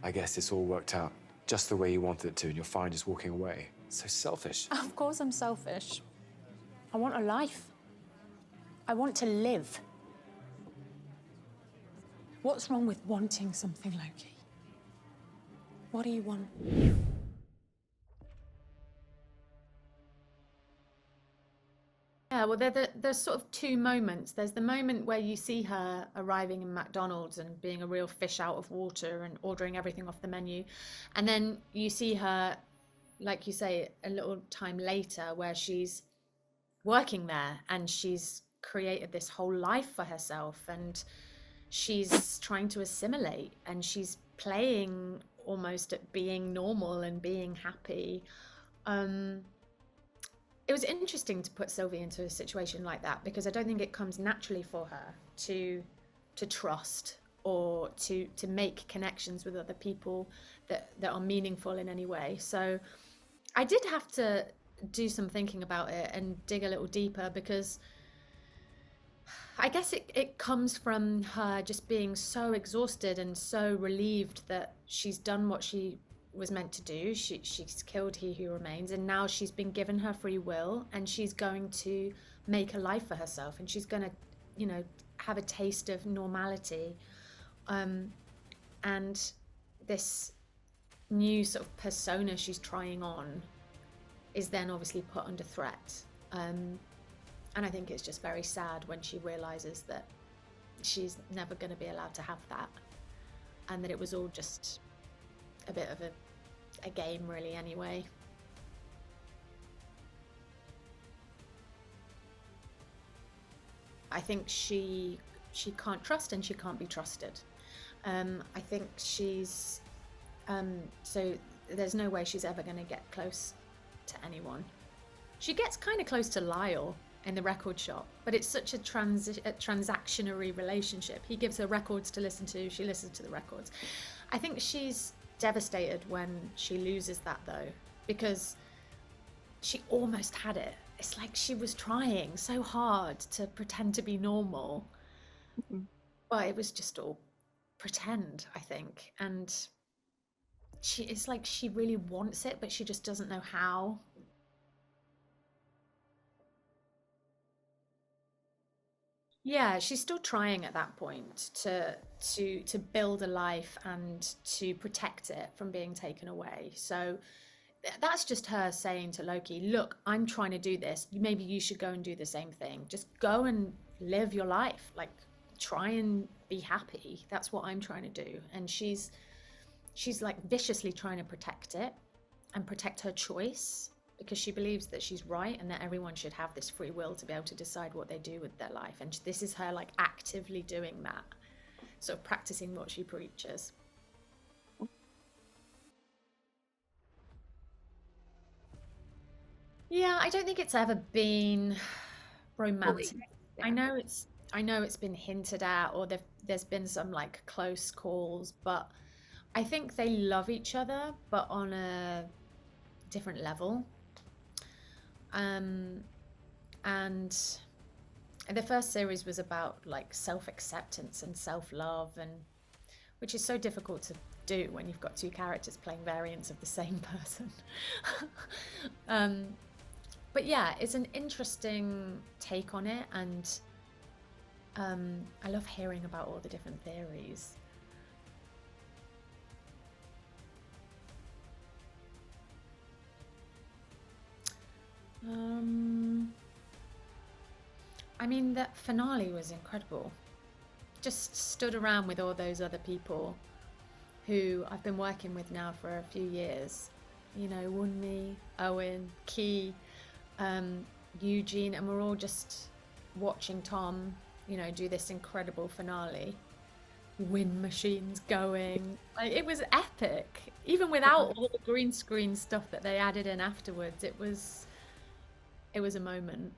I guess it's all worked out just the way you wanted it to, and you're fine just walking away. So selfish. Of course I'm selfish. I want a life. I want to live. What's wrong with wanting something, Loki? What do you want? Yeah, well, there's sort of two moments. There's the moment where you see her arriving in McDonald's and being a real fish out of water and ordering everything off the menu. And then you see her, like you say, a little time later where she's working there and she's created this whole life for herself and she's trying to assimilate and she's playing almost at being normal and being happy. It was interesting to put Sylvie into a situation like that because I don't think it comes naturally for her to trust or to make connections with other people that are meaningful in any way. So I did have to do some thinking about it and dig a little deeper because I guess it comes from her just being so exhausted and so relieved that she's done what she was meant to do. She's killed He Who Remains, and now she's been given her free will, and she's going to make a life for herself, and she's going to, you know, have a taste of normality. And this new sort of persona she's trying on is then obviously put under threat. And I think it's just very sad when she realizes that she's never going to be allowed to have that, and that it was all just a bit of a game really anyway. I think she can't trust and she can't be trusted. I think she's so there's no way she's ever going to get close to anyone. She gets kind of close to Lyle in the record shop, but it's such a transactionary relationship. He gives her records to listen to, she listens to the records. I think she's devastated when she loses that though, because she almost had it. It's like she was trying so hard to pretend to be normal, but it was just all pretend, I think. And it's like she really wants it, but she just doesn't know how. Yeah, she's still trying at that point to build a life and to protect it from being taken away. So that's just her saying to Loki, look, I'm trying to do this. Maybe you should go and do the same thing. Just go and live your life. Like, try and be happy. That's what I'm trying to do. And she's like viciously trying to protect it and protect her choice, because she believes that she's right and that everyone should have this free will to be able to decide what they do with their life. And this is her like actively doing that, sort of practicing what she preaches. Yeah, I don't think it's ever been romantic. Yeah. I know it's been hinted at, or there's been some like close calls, but I think they love each other, but on a different level. And the first series was about like self-acceptance and self-love, and which is so difficult to do when you've got two characters playing variants of the same person. But yeah, it's an interesting take on it, and I love hearing about all the different theories. I mean, that finale was incredible. Just stood around with all those other people who I've been working with now for a few years. You know, Wunmi, Owen, Key, Eugene, and we're all just watching Tom, you know, do this incredible finale. Wind machines going. Like, it was epic. Even without all the green screen stuff that they added in afterwards, it was a moment.